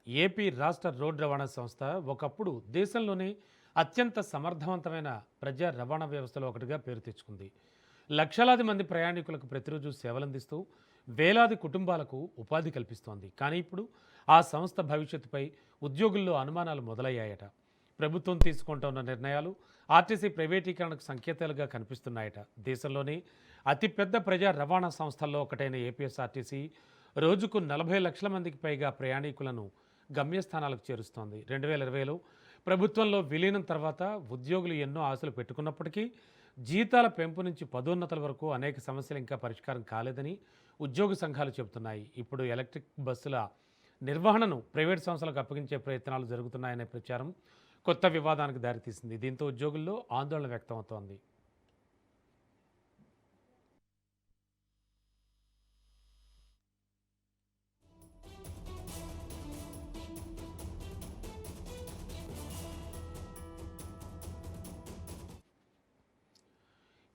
AP రాష్ట్ర road రవాణా సంస్థ ఒకప్పుడు దేశంలోనే అత్యంత సమర్థవంతమైన ప్రజా రవాణా వ్యవస్థలో ఒకటిగా పేరు తెచ్చుకుంది. లక్షలాది మంది ప్రయాణికులకు ప్రతిరోజు సేవలందిస్తూ వేలాది కుటుంబాలకు ఉపాధి కల్పిస్తోంది. కానీ ఇప్పుడు ఆ సంస్థ భవిష్యత్తుపై ఉద్యోగుల్లో అనుమానాలు మొదలయ్యాయట. ప్రభుత్వం తీసుకుంటున్న నిర్ణయాలు ఆర్టీసీ ప్రైవేటీకరణకు సంకేతాలుగా కనిపిస్తున్నాయట. దేశంలోనే అతిపెద్ద ప్రజా రవాణా సంస్థల్లో ఒకటైన ఏపీఎస్ఆర్టీసీ రోజుకు 40 లక్షల మందికి పైగా ప్రయాణికులను గమ్యస్థానాలకు చేరుస్తోంది. 2020లో ప్రభుత్వంలో విలీనం తర్వాత ఉద్యోగులు ఎన్నో ఆశలు పెట్టుకున్నప్పటికీ జీతాల పెంపు నుంచి పదోన్నతుల వరకు అనేక సమస్యలు ఇంకా పరిష్కారం కాలేదని ఉద్యోగ సంఘాలు చెబుతున్నాయి. ఇప్పుడు ఎలక్ట్రిక్ బస్సుల నిర్వహణను ప్రైవేట్ సంస్థలకు అప్పగించే ప్రయత్నాలు జరుగుతున్నాయనే ప్రచారం కొత్త వివాదానికి దారితీసింది. దీంతో ఉద్యోగుల్లో ఆందోళన వ్యక్తమవుతోంది.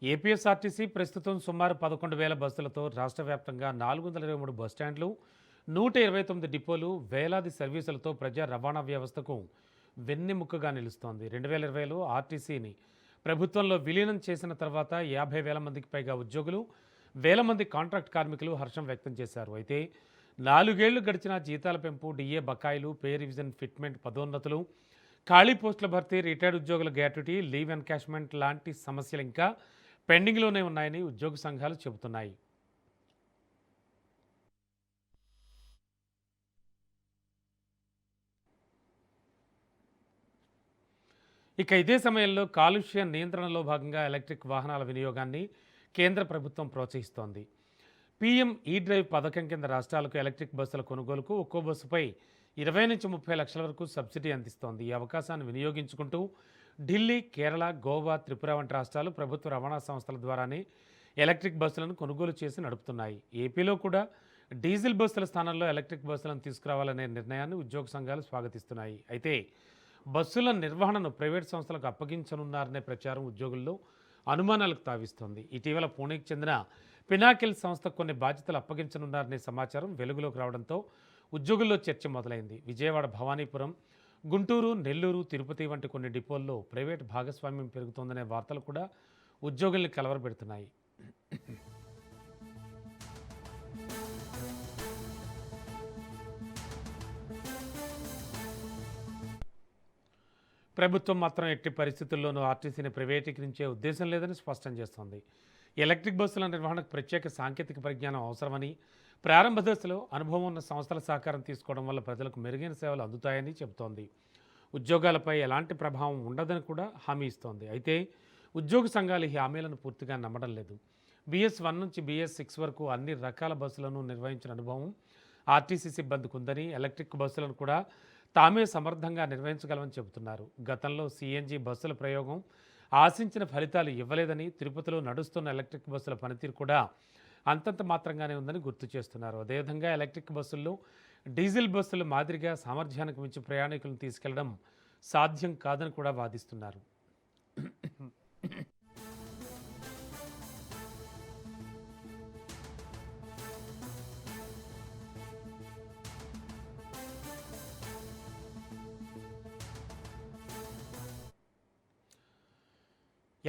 ఏపీఎస్ఆర్టీసీ ప్రస్తుతం సుమారు 11,000 బస్సులతో రాష్ట్ర వ్యాప్తంగా 423 బస్టాండ్లు, 129 డిపోలు, వేలాది సర్వీసులతో ప్రజా రవాణా వ్యవస్థకు వెన్నెముకగా నిలుస్తోంది. 2020లో ఆర్టీసీని ప్రభుత్వంలో విలీనం చేసిన తర్వాత 50,000 మందికి పైగా ఉద్యోగులు, వేల మంది కాంట్రాక్ట్ కార్మికులు హర్షం వ్యక్తం చేశారు. అయితే 4 ఏళ్లు గడిచిన జీతాల పెంపు, డిఏ బకాయిలు, పే రివిజన్, ఫిట్మెంట్, పదోన్నతులు, ఖాళీ పోస్టుల భర్తీ, రిటైర్డ్ ఉద్యోగుల గ్రాట్యుటీ, లీవ్ ఎన్కాష్మెంట్ లాంటి సమస్యలు ఇంకా పెండింగ్లోనే ఉన్నాయని ఉద్యోగ సంఘాలు చెబుతున్నాయి. ఇక ఇదే సమయంలో కాలుష్య నియంత్రణలో భాగంగా ఎలక్ట్రిక్ వాహనాల వినియోగాన్ని కేంద్ర ప్రభుత్వం ప్రోత్సహిస్తోంది. పీఎం ఈ డ్రైవ్ పథకం కింద రాష్ట్రాలకు ఎలక్ట్రిక్ బస్సుల కొనుగోలుకు ఒక్కో బస్సుపై 20 నుంచి 30 లక్షల వరకు సబ్సిడీ అందిస్తోంది. ఈ అవకాశాన్ని వినియోగించుకుంటూ ఢిల్లీ, కేరళ, గోవా, త్రిపుర వంటి రాష్ట్రాలు ప్రభుత్వ రవాణా సంస్థల ద్వారానే ఎలక్ట్రిక్ బస్సులను కొనుగోలు చేసి నడుపుతున్నాయి. ఏపీలో కూడా డీజిల్ బస్సుల స్థానంలో ఎలక్ట్రిక్ బస్సులను తీసుకురావాలనే నిర్ణయాన్ని ఉద్యోగ సంఘాలు స్వాగతిస్తున్నాయి. అయితే బస్సుల నిర్వహణను ప్రైవేట్ సంస్థలకు అప్పగించనున్నారనే ప్రచారం ఉద్యోగుల్లో అనుమానాలకు తావిస్తోంది. ఇటీవల పూణేకి చెందిన పినాకిల్ సంస్థకు కొన్ని బాధ్యతలు అప్పగించనున్నారనే సమాచారం వెలుగులోకి రావడంతో ఉద్యోగుల్లో చర్చ మొదలైంది. విజయవాడ, భవానీపురం, గుంటూరు, నెల్లూరు, తిరుపతి వంటి కొన్ని డిపోల్లో ప్రైవేట్ భాగస్వామ్యం పెరుగుతోందనే వార్తలు కూడా ఉద్యోగుల్ని కలవరపెడుతున్నాయి. ప్రభుత్వం మాత్రం ఎట్టి పరిస్థితుల్లోనూ ఆర్టీసీని ప్రైవేటీకరించే ఉద్దేశం లేదని స్పష్టం చేస్తోంది. ఎలక్ట్రిక్ బస్సుల నిర్వహణకు ప్రత్యేక సాంకేతిక పరిజ్ఞానం అవసరమని, ప్రారంభ దశలో అనుభవం ఉన్న సంస్థల సహకారం తీసుకోవడం వల్ల ప్రజలకు మెరుగైన సేవలు అందుతాయని చెబుతోంది. ఉద్యోగాలపై ఎలాంటి ప్రభావం ఉండదని కూడా హామీ ఇస్తోంది. అయితే ఉద్యోగ సంఘాలు ఈ హామీలను పూర్తిగా నమ్మడం లేదు. BS1 నుంచి BS6 వరకు అన్ని రకాల బస్సులను నిర్వహించిన అనుభవం ఆర్టీసీ సిబ్బందికి ఉందని, ఎలక్ట్రిక్ బస్సులను కూడా తామే సమర్థంగా నిర్వహించగలమని చెబుతున్నారు. గతంలో CNG బస్సుల ప్రయోగం ఆశించిన ఫలితాలు ఇవ్వలేదని, తిరుపతిలో నడుస్తున్న ఎలక్ట్రిక్ బస్సుల పనితీరు కూడా అంతంత మాత్రంగానే ఉందని గుర్తు చేస్తున్నారు. అదేవిధంగా ఎలక్ట్రిక్ బస్సుల్లో డీజిల్ బస్సుల మాదిరిగా సామర్థ్యానికి మించి ప్రయాణికులను తీసుకెళ్లడం సాధ్యం కాదని కూడా వాదిస్తున్నారు.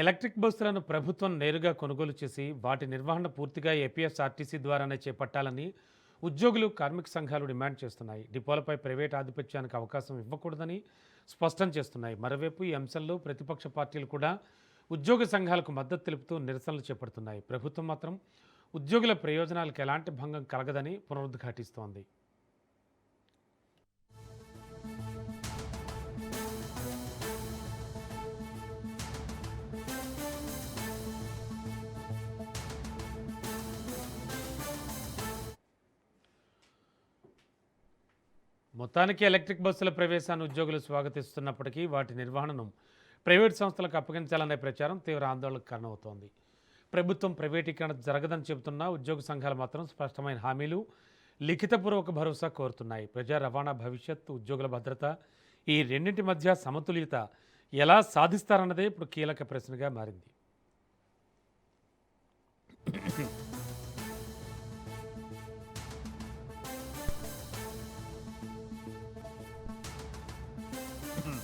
ఎలక్ట్రిక్ బస్సులను ప్రభుత్వం నేరుగా కొనుగోలు చేసి వాటి నిర్వహణ పూర్తిగా ఏపీఎస్ఆర్టీసీ ద్వారానే చేపట్టాలని ఉద్యోగులు, కార్మిక సంఘాలు డిమాండ్ చేస్తున్నాయి. డిపోలపై ప్రైవేట్ ఆధిపత్యానికి అవకాశం ఇవ్వకూడదని స్పష్టం చేస్తున్నాయి. మరోవైపు ఈ అంశంలో ప్రతిపక్ష పార్టీలు కూడా ఉద్యోగ సంఘాలకు మద్దతు తెలుపుతూ నిరసనలు చేపడుతున్నాయి. ప్రభుత్వం మాత్రం ఉద్యోగుల ప్రయోజనాలకు ఎలాంటి భంగం కలగదని పునరుద్ఘాటిస్తోంది. మొత్తానికి ఎలక్ట్రిక్ బస్సుల ప్రవేశాన్ని ఉద్యోగులు స్వాగతిస్తున్నప్పటికీ వాటి నిర్వహణను ప్రైవేట్ సంస్థలకు అప్పగించాలనే ప్రచారం తీవ్ర ఆందోళనకు కారణమవుతోంది. ప్రభుత్వం ప్రైవేటీకరణ జరగదని చెబుతున్నా ఉద్యోగ సంఘాలు మాత్రం స్పష్టమైన హామీలు, లిఖితపూర్వక భరోసా కోరుతున్నాయి. ప్రజా రవాణా భవిష్యత్తు, ఉద్యోగుల భద్రత, ఈ రెండింటి మధ్య సమతుల్యత ఎలా సాధిస్తారన్నదే ఇప్పుడు కీలక ప్రశ్నగా మారింది. హ్మ్.